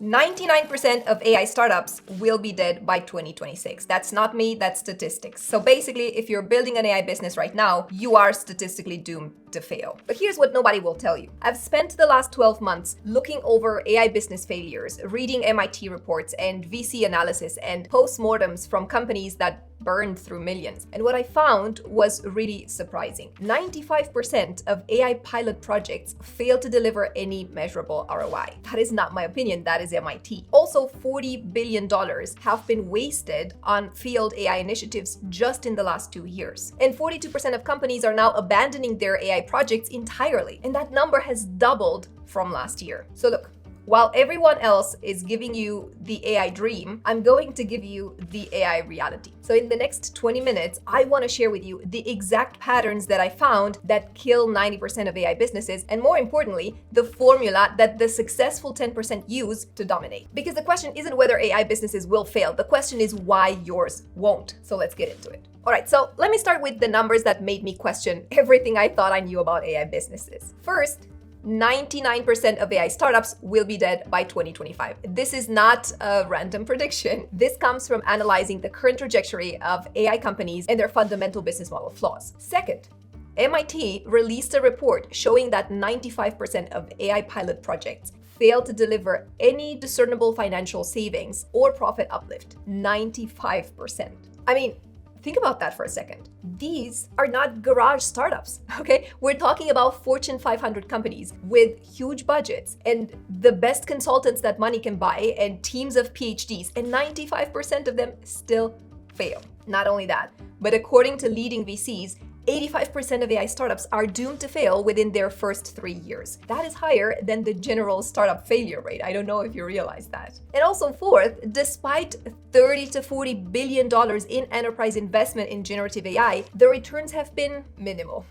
99% of AI startups will be dead by 2026. That's not me, that's statistics. So basically, if you're building an AI business right now, you are statistically doomed to fail. But here's what nobody will tell you. I've spent the last 12 months looking over AI business failures, reading MIT reports and VC analysis and postmortems from companies that burned through millions. And what I found was really surprising. 95% of AI pilot projects fail to deliver any measurable ROI. That is not my opinion, that is MIT. Also, $40 billion have been wasted on failed AI initiatives just in the last 2 years. And 42% of companies are now abandoning their AI projects entirely. And that number has doubled from last year. So look, while everyone else is giving you the AI dream, I'm going to give you the AI reality. So in the next 20 minutes, I want to share with you the exact patterns that I found that kill 90% of AI businesses, and more importantly, the formula that the successful 10% use to dominate. Because the question isn't whether AI businesses will fail, the question is why yours won't. So let's get into it. All right, so let me start with the numbers that made me question everything I thought I knew about AI businesses. First, 99% of AI startups will be dead by 2025. This is not a random prediction. This comes from analyzing the current trajectory of AI companies and their fundamental business model flaws. Second, MIT released a report showing that 95% of AI pilot projects fail to deliver any discernible financial savings or profit uplift. 95%. I mean, think about that for a second. These are not garage startups, okay? We're talking about Fortune 500 companies with huge budgets and the best consultants that money can buy and teams of PhDs, and 95% of them still fail. Not only that, but according to leading VCs, 85% of AI startups are doomed to fail within their first 3 years. That is higher than the general startup failure rate. I don't know if you realize that. And also fourth, despite $30 to $40 billion in enterprise investment in generative AI, the returns have been minimal.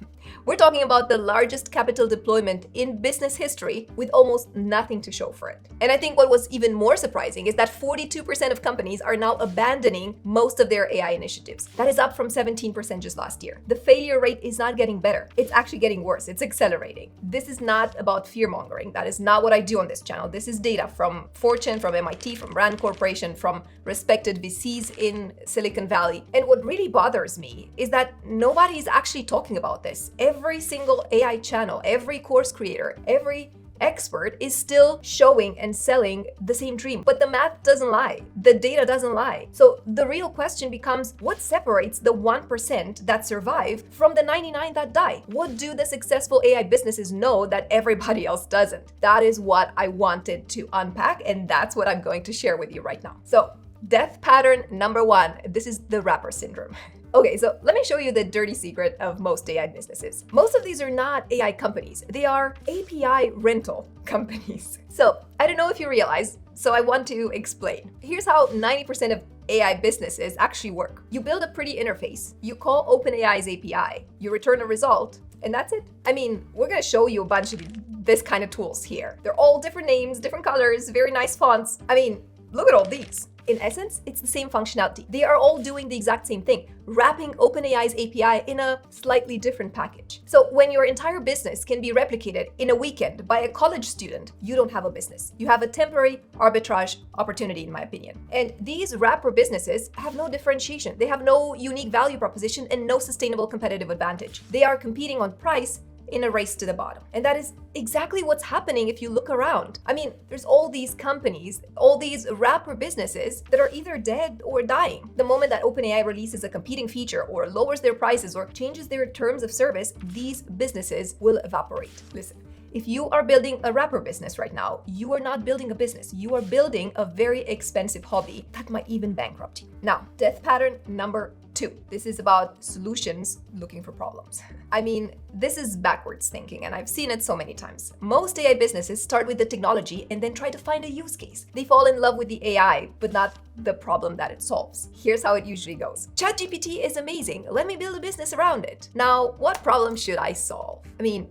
We're talking about the largest capital deployment in business history with almost nothing to show for it. And I think what was even more surprising is that 42% of companies are now abandoning most of their AI initiatives. That is up from 17% just last year. The failure rate is not getting better. It's actually getting worse. It's accelerating. This is not about fear-mongering. That is not what I do on this channel. This is data from Fortune, from MIT, from Rand Corporation, from respected VCs in Silicon Valley. And what really bothers me is that nobody is actually talking about this. Every single AI channel, every course creator, every expert is still showing and selling the same dream. But the math doesn't lie. The data doesn't lie. So the real question becomes, what separates the 1% that survive from the 99 that die? What do the successful AI businesses know that everybody else doesn't? That is what I wanted to unpack, and that's what I'm going to share with you right now. So death pattern number 1, this is the rapper syndrome. Okay, so let me show you the dirty secret of most AI businesses. Most of these are not AI companies. They are API rental companies. So I don't know if you realize, so I want to explain. Here's how 90% of AI businesses actually work. You build a pretty interface, you call OpenAI's API, you return a result, and that's it. I mean, we're gonna show you a bunch of this kind of tools here. They're all different names, different colors, very nice fonts. I mean, look at all these. In essence, it's the same functionality. They are all doing the exact same thing, wrapping OpenAI's API in a slightly different package. So when your entire business can be replicated in a weekend by a college student, you don't have a business. You have a temporary arbitrage opportunity, in my opinion. And these wrapper businesses have no differentiation. They have no unique value proposition and no sustainable competitive advantage. They are competing on price in a race to the bottom. And that is exactly what's happening if you look around. I mean, there's all these companies, all these wrapper businesses that are either dead or dying. The moment that OpenAI releases a competing feature or lowers their prices or changes their terms of service, these businesses will evaporate. Listen, if you are building a wrapper business right now, you are not building a business. You are building a very expensive hobby that might even bankrupt you. Now, death pattern number 2. This is about solutions looking for problems. I mean, this is backwards thinking, and I've seen it so many times. Most AI businesses start with the technology and then try to find a use case. They fall in love with the AI, but not the problem that it solves. Here's how it usually goes. ChatGPT is amazing. Let me build a business around it. Now, what problem should I solve? I mean,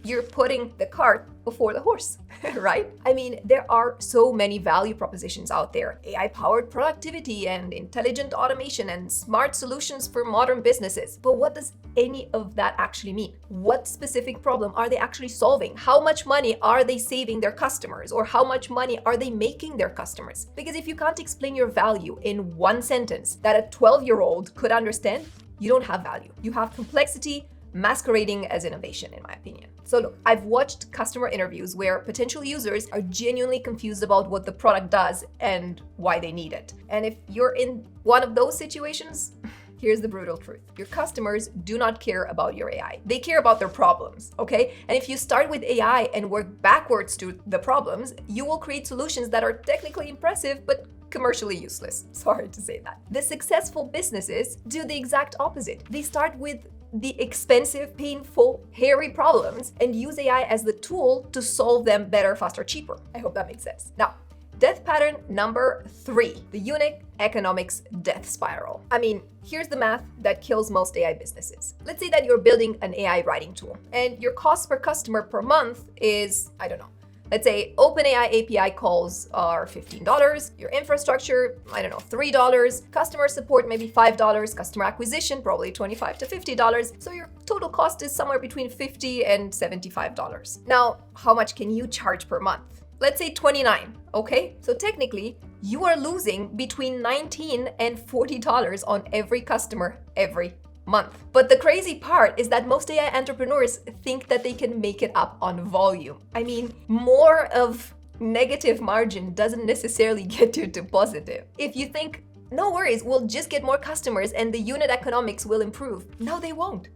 you're putting the cart before the horse, right? I mean, there are so many value propositions out there. AI-powered productivity and intelligent automation and smart solutions for modern businesses. But what does any of that actually mean? What specific problem are they actually solving? How much money are they saving their customers? Or how much money are they making their customers? Because if you can't explain your value in one sentence that a 12-year-old could understand, you don't have value. You have complexity masquerading as innovation, in my opinion. So look, I've watched customer interviews where potential users are genuinely confused about what the product does and why they need it. And if you're in one of those situations, here's the brutal truth. Your customers do not care about your AI. They care about their problems, okay? And if you start with AI and work backwards to the problems, you will create solutions that are technically impressive, but commercially useless. Sorry to say that. The successful businesses do the exact opposite. They start with the expensive, painful, hairy problems and use AI as the tool to solve them better, faster, cheaper. I hope that makes sense. Now, death pattern number 3, the unit economics death spiral. I mean, here's the math that kills most AI businesses. Let's say that you're building an AI writing tool and your cost per customer per month is, I don't know, let's say OpenAI API calls are $15, your infrastructure, I don't know, $3, customer support maybe $5, customer acquisition probably $25 to $50. So your total cost is somewhere between $50 and $75. Now, how much can you charge per month? Let's say 29, okay? So technically, you are losing between $19 and $40 on every customer every month. But the crazy part is that most AI entrepreneurs think that they can make it up on volume. I mean, more of negative margin doesn't necessarily get you to positive. If you think, no worries, we'll just get more customers and the unit economics will improve. No, they won't.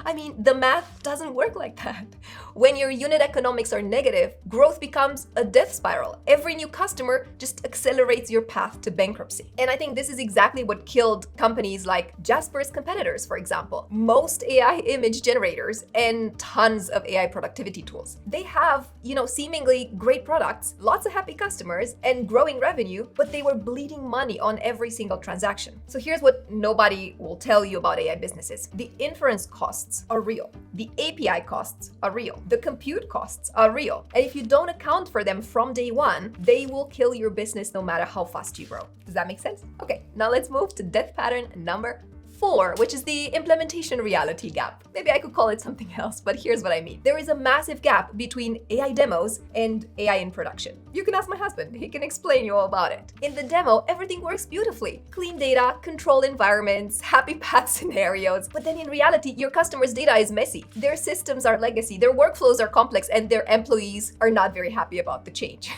I mean, the math doesn't work like that. When your unit economics are negative, growth becomes a death spiral. Every new customer just accelerates your path to bankruptcy. And I think this is exactly what killed companies like Jasper's competitors, for example. Most AI image generators and tons of AI productivity tools. They have, seemingly great products, lots of happy customers, and growing revenue, but they were bleeding money on every single transaction. So here's what nobody will tell you about AI businesses. The inference costs are real. The API costs are real. The compute costs are real. And if you don't account for them from day one, they will kill your business no matter how fast you grow. Does that make sense? Okay, now let's move to death pattern number 4, which is the implementation reality gap. Maybe I could call it something else, but here's what I mean. There is a massive gap between AI demos and AI in production. You can ask my husband, he can explain you all about it. In the demo, everything works beautifully. Clean data, controlled environments, happy path scenarios. But then in reality, your customer's data is messy. Their systems are legacy, their workflows are complex, and their employees are not very happy about the change.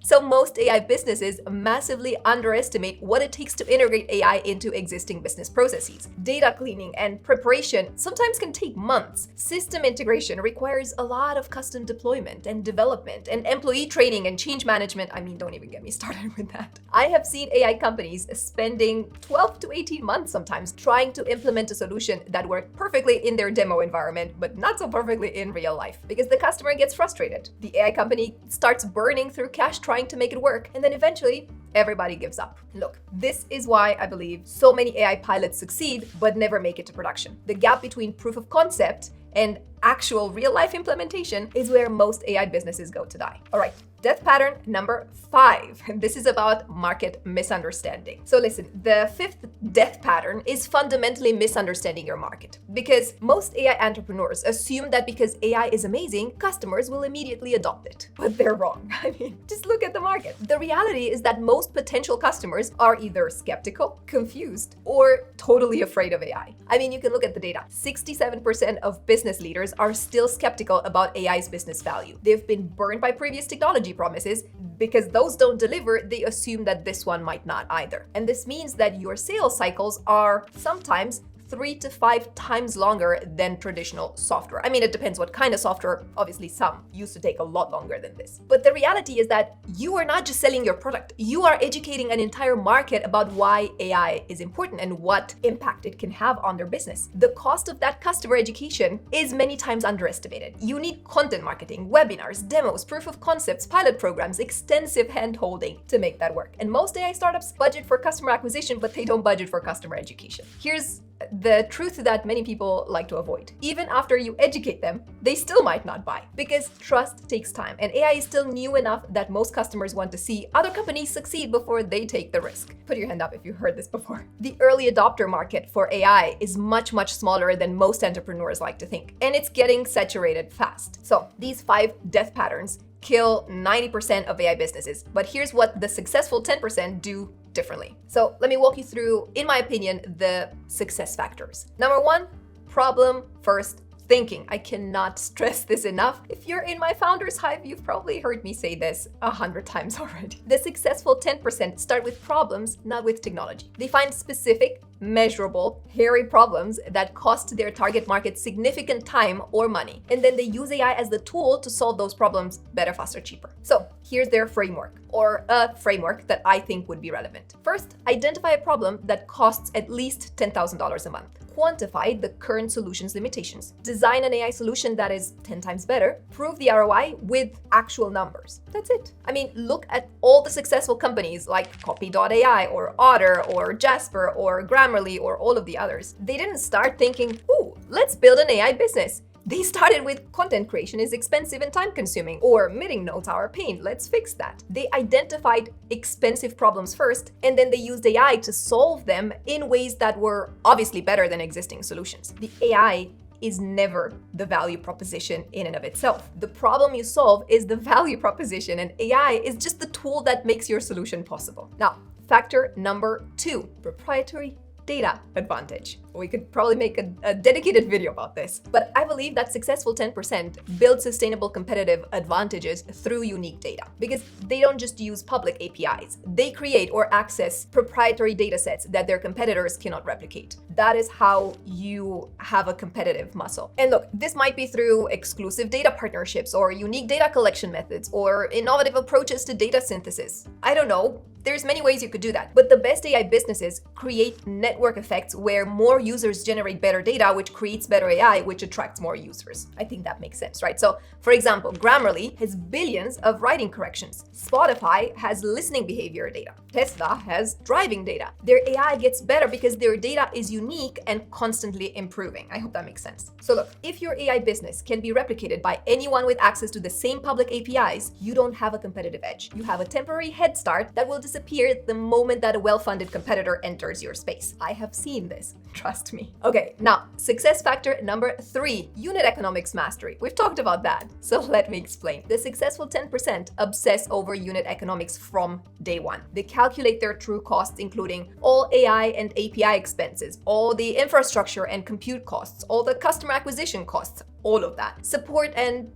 So most AI businesses massively underestimate what it takes to integrate AI into existing business processes. Data cleaning and preparation sometimes can take months. System integration requires a lot of custom deployment and development and employee training and change management. I mean, don't even get me started with that. I have seen AI companies spending 12 to 18 months sometimes trying to implement a solution that worked perfectly in their demo environment, but not so perfectly in real life because the customer gets frustrated. The AI company starts burning through cash trying to make it work, and then eventually everybody gives up. Look, this is why I believe so many AI pilots succeed but never make it to production. The gap between proof of concept and actual real-life implementation is where most AI businesses go to die. All right, death pattern number 5. This is about market misunderstanding. So listen, the 5th death pattern is fundamentally misunderstanding your market. Because most AI entrepreneurs assume that because AI is amazing, customers will immediately adopt it. But they're wrong. I mean, just look at the market. The reality is that most potential customers are either skeptical, confused, or totally afraid of AI. I mean, you can look at the data. 67% of business leaders are still skeptical about AI's business value. They've been burned by previous technology promises. Because those don't deliver, they assume that this one might not either. And this means that your sales cycles are sometimes 3 to 5 times longer than traditional software. I mean, it depends what kind of software. Obviously, some used to take a lot longer than this. But the reality is that you are not just selling your product. You are educating an entire market about why AI is important and what impact it can have on their business. The cost of that customer education is many times underestimated. You need content marketing, webinars, demos, proof of concepts, pilot programs, extensive hand-holding to make that work. And most AI startups budget for customer acquisition, but they don't budget for customer education. Here's the truth that many people like to avoid. Even after you educate them, they still might not buy because trust takes time and AI is still new enough that most customers want to see other companies succeed before they take the risk. Put your hand up if you heard this before. The early adopter market for AI is much, much smaller than most entrepreneurs like to think, and it's getting saturated fast. So these 5 death patterns kill 90% of AI businesses, but here's what the successful 10% do differently. So let me walk you through, in my opinion, the success factors. Number 1, problem first thinking. I cannot stress this enough. If you're in my Founders Hive, you've probably heard me say this 100 times already. The successful 10% start with problems, not with technology. They find specific, measurable, hairy problems that cost their target market significant time or money. And then they use AI as the tool to solve those problems better, faster, cheaper. So here's their framework, or a framework that I think would be relevant. First, identify a problem that costs at least $10,000 a month. Quantify the current solution's limitations. Design an AI solution that is 10 times better. Prove the ROI with actual numbers. That's it. I mean, look at all the successful companies like Copy.ai or Otter or Jasper or Grammarly or all of the others. They didn't start thinking, ooh, let's build an AI business. They started with content creation is expensive and time consuming, or meeting notes are a pain, let's fix that. They identified expensive problems first, and then they used AI to solve them in ways that were obviously better than existing solutions. The AI is never the value proposition in and of itself. The problem you solve is the value proposition, and AI is just the tool that makes your solution possible. Now, factor number 2, proprietary data advantage. We could probably make a dedicated video about this, but I believe that successful 10% build sustainable competitive advantages through unique data, because they don't just use public APIs. They create or access proprietary data sets that their competitors cannot replicate. That is how you have a competitive muscle. And look, this might be through exclusive data partnerships or unique data collection methods or innovative approaches to data synthesis. I don't know. There's many ways you could do that, but the best AI businesses create network effects where more users generate better data, which creates better AI, which attracts more users. I think that makes sense, right? So, for example, Grammarly has billions of writing corrections. Spotify has listening behavior data. Tesla has driving data. Their AI gets better because their data is unique and constantly improving. I hope that makes sense. So look, if your AI business can be replicated by anyone with access to the same public APIs, you don't have a competitive edge. You have a temporary head start that will disappear the moment that a well-funded competitor enters your space. I have seen this, trust me. Okay, now, success factor number 3, unit economics mastery. We've talked about that, so let me explain. The successful 10% obsess over unit economics from day one. They calculate their true costs, including all AI and API expenses, all the infrastructure and compute costs, all the customer acquisition costs, all of that. Support and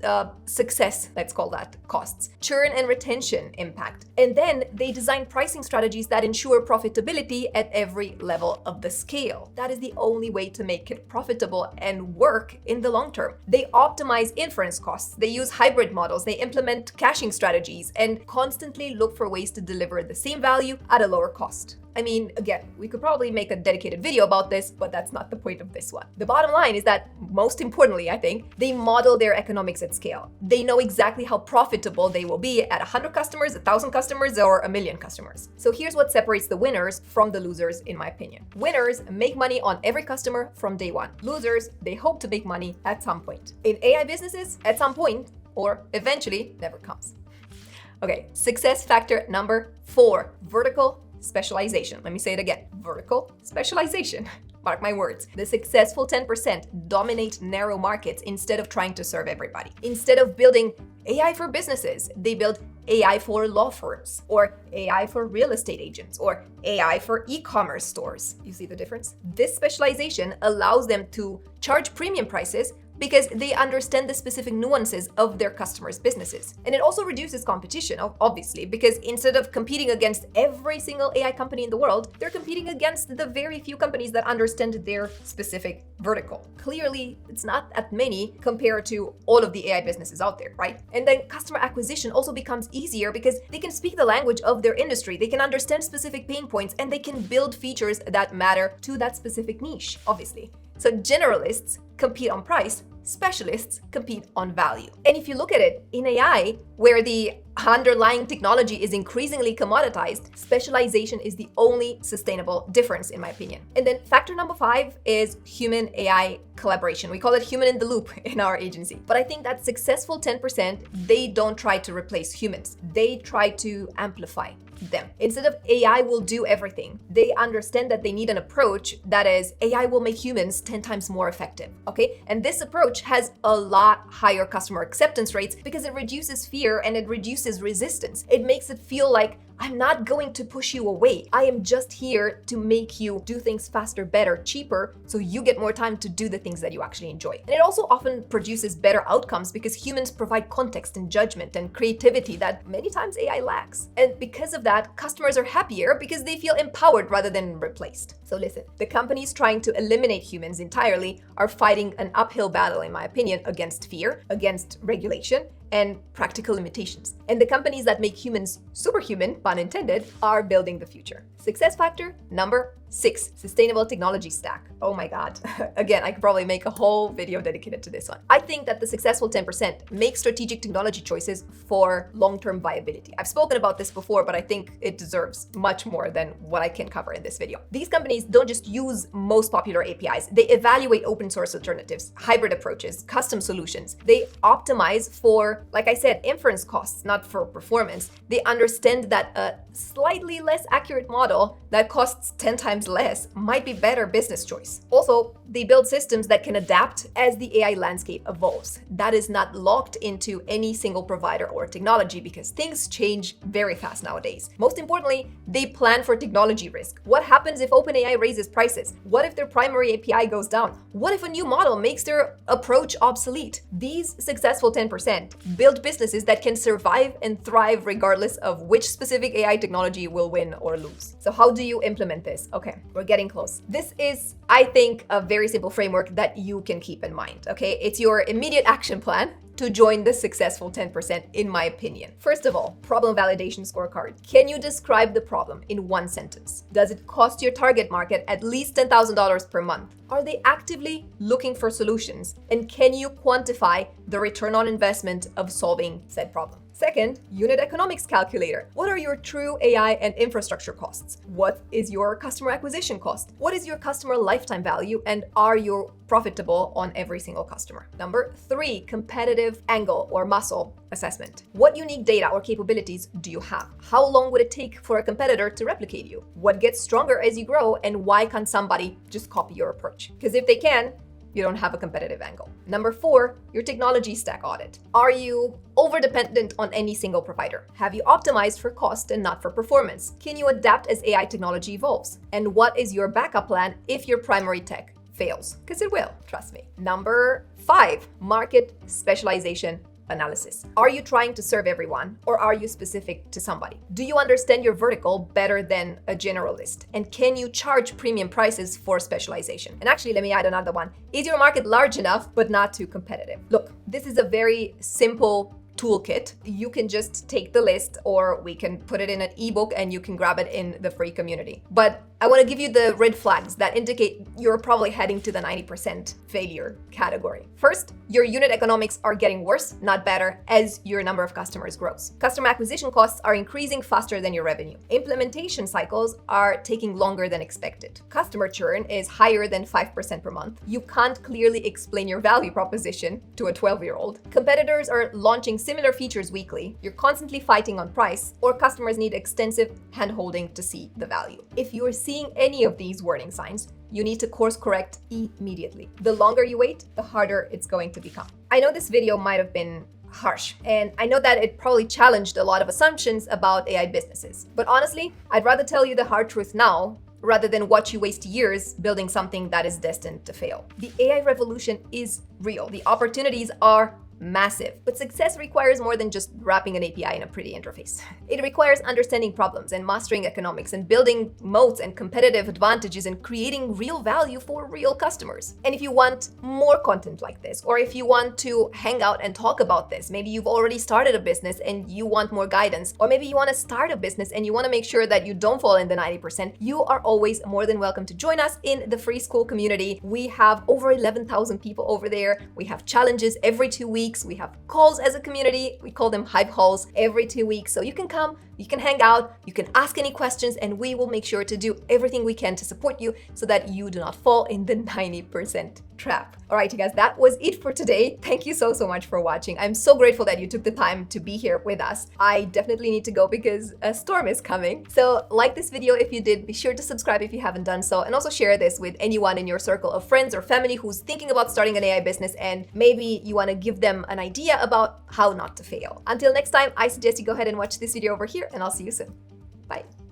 success, let's call that, costs. Churn and retention impact. And then they design pricing strategies that ensure profitability at every level of the scale. That is the only way to make it profitable and work in the long term. They optimize inference costs. They use hybrid models. They implement caching strategies and constantly look for ways to deliver the same value at a lower cost. I mean, again, we could probably make a dedicated video about this, but that's not the point of this one. The bottom line is that, most importantly, I think, they model their economics at scale. They know exactly how profitable they will be at 100 customers, 1,000 customers, or 1,000,000 customers. So here's what separates the winners from the losers, in my opinion. Winners make money on every customer from day one. Losers, they hope to make money at some point. In AI businesses, at some point, or eventually, never comes. Okay, success factor number 4, vertical specialization. Let me say it again. Vertical specialization. Mark my words. The successful 10% dominate narrow markets instead of trying to serve everybody. Instead of building AI for businesses, they build AI for law firms, or AI for real estate agents, or AI for e-commerce stores. You see the difference? This specialization allows them to charge premium prices because they understand the specific nuances of their customers' businesses. And it also reduces competition, obviously, because instead of competing against every single AI company in the world, they're competing against the very few companies that understand their specific vertical. Clearly, it's not that many compared to all of the AI businesses out there, right? And then customer acquisition also becomes easier because they can speak the language of their industry, they can understand specific pain points, and they can build features that matter to that specific niche, obviously. So generalists compete on price, specialists compete on value. And if you look at it, in AI, where the underlying technology is increasingly commoditized, specialization is the only sustainable difference, in my opinion. And then factor number 5 is human AI collaboration. We call it human in the loop in our agency. But I think that successful 10%, they don't try to replace humans. They try to amplify them. Instead of AI will do everything, they understand that they need an approach that is AI will make humans 10 times more effective, okay? And this approach has a lot higher customer acceptance rates because it reduces fear and it reduces resistance. It makes it feel like I'm not going to push you away. I am just here to make you do things faster, better, cheaper, so you get more time to do the things that you actually enjoy. And it also often produces better outcomes because humans provide context and judgment and creativity that many times AI lacks. And because of that, customers are happier because they feel empowered rather than replaced. So listen, the companies trying to eliminate humans entirely are fighting an uphill battle, in my opinion, against fear, against regulation, and practical limitations. And the companies that make humans superhuman, pun intended, are building the future. Success factor number 6, sustainable technology stack. Oh my God. Again, I could probably make a whole video dedicated to this one. I think that the successful 10% make strategic technology choices for long-term viability. I've spoken about this before, but I think it deserves much more than what I can cover in this video. These companies don't just use most popular APIs. They evaluate open source alternatives, hybrid approaches, custom solutions. They optimize for, like I said, inference costs, not for performance. They understand that a slightly less accurate model that costs 10 times less might be better business choice. Also, they build systems that can adapt as the AI landscape evolves. That is not locked into any single provider or technology because things change very fast nowadays. Most importantly, they plan for technology risk. What happens if OpenAI raises prices? What if their primary API goes down? What if a new model makes their approach obsolete? These successful 10% build businesses that can survive and thrive regardless of which specific AI technology will win or lose. So how do you implement this? Okay, we're getting close. This is, I think, a very simple framework that you can keep in mind, okay? It's your immediate action plan to join the successful 10%, in my opinion. First of all, problem validation scorecard. Can you describe the problem in one sentence? Does it cost your target market at least $10,000 per month? Are they actively looking for solutions? And can you quantify the return on investment of solving said problem? Second, unit economics calculator. What are your true AI and infrastructure costs? What is your customer acquisition cost? What is your customer lifetime value? And are you profitable on every single customer? Number 3, competitive angle or muscle assessment. What unique data or capabilities do you have? How long would it take for a competitor to replicate you? What gets stronger as you grow? And why can't somebody just copy your approach? Because if they can, you don't have a competitive angle. Number 4, your technology stack audit. Are you over-dependent on any single provider? Have you optimized for cost and not for performance? Can you adapt as AI technology evolves? And what is your backup plan if your primary tech fails? Because it will, trust me. Number 5, market specialization analysis. Are you trying to serve everyone or are you specific to somebody? Do you understand your vertical better than a generalist? And can you charge premium prices for specialization? And actually, let me add another one. Is your market large enough but not too competitive? Look, this is a very simple toolkit. You can just take the list or we can put it in an ebook and you can grab it in the free community. But I want to give you the red flags that indicate you're probably heading to the 90% failure category. First, your unit economics are getting worse, not better, as your number of customers grows. Customer acquisition costs are increasing faster than your revenue. Implementation cycles are taking longer than expected. Customer churn is higher than 5% per month. You can't clearly explain your value proposition to a 12-year-old. Competitors are launching similar features weekly. You're constantly fighting on price, or customers need extensive hand-holding to see the value. If you're seeing any of these warning signs, you need to course correct immediately. The longer you wait, the harder it's going to become. I know this video might have been harsh, and I know that it probably challenged a lot of assumptions about AI businesses. But honestly, I'd rather tell you the hard truth now rather than watch you waste years building something that is destined to fail. The AI revolution is real. The opportunities are massive. But success requires more than just wrapping an API in a pretty interface. It requires understanding problems and mastering economics and building moats and competitive advantages and creating real value for real customers. And if you want more content like this, or if you want to hang out and talk about this, maybe you've already started a business and you want more guidance, or maybe you want to start a business and you want to make sure that you don't fall in the 90%, you are always more than welcome to join us in the free school community. We have over 11,000 people over there. We have challenges every 2 weeks. We have calls as a community. We call them Hive calls every 2 weeks. So you can come, you can hang out, you can ask any questions, and we will make sure to do everything we can to support you so that you do not fall in the 90% trap. All right, you guys, that was it for today. Thank you so much for watching. I'm so grateful that you took the time to be here with us. I definitely need to go because a storm is coming. So like this video if you did, be sure to subscribe if you haven't done so, and also share this with anyone in your circle of friends or family who's thinking about starting an AI business, and maybe you want to give them an idea about how not to fail. Until next time, I suggest you go ahead and watch this video over here, and I'll see you soon. Bye.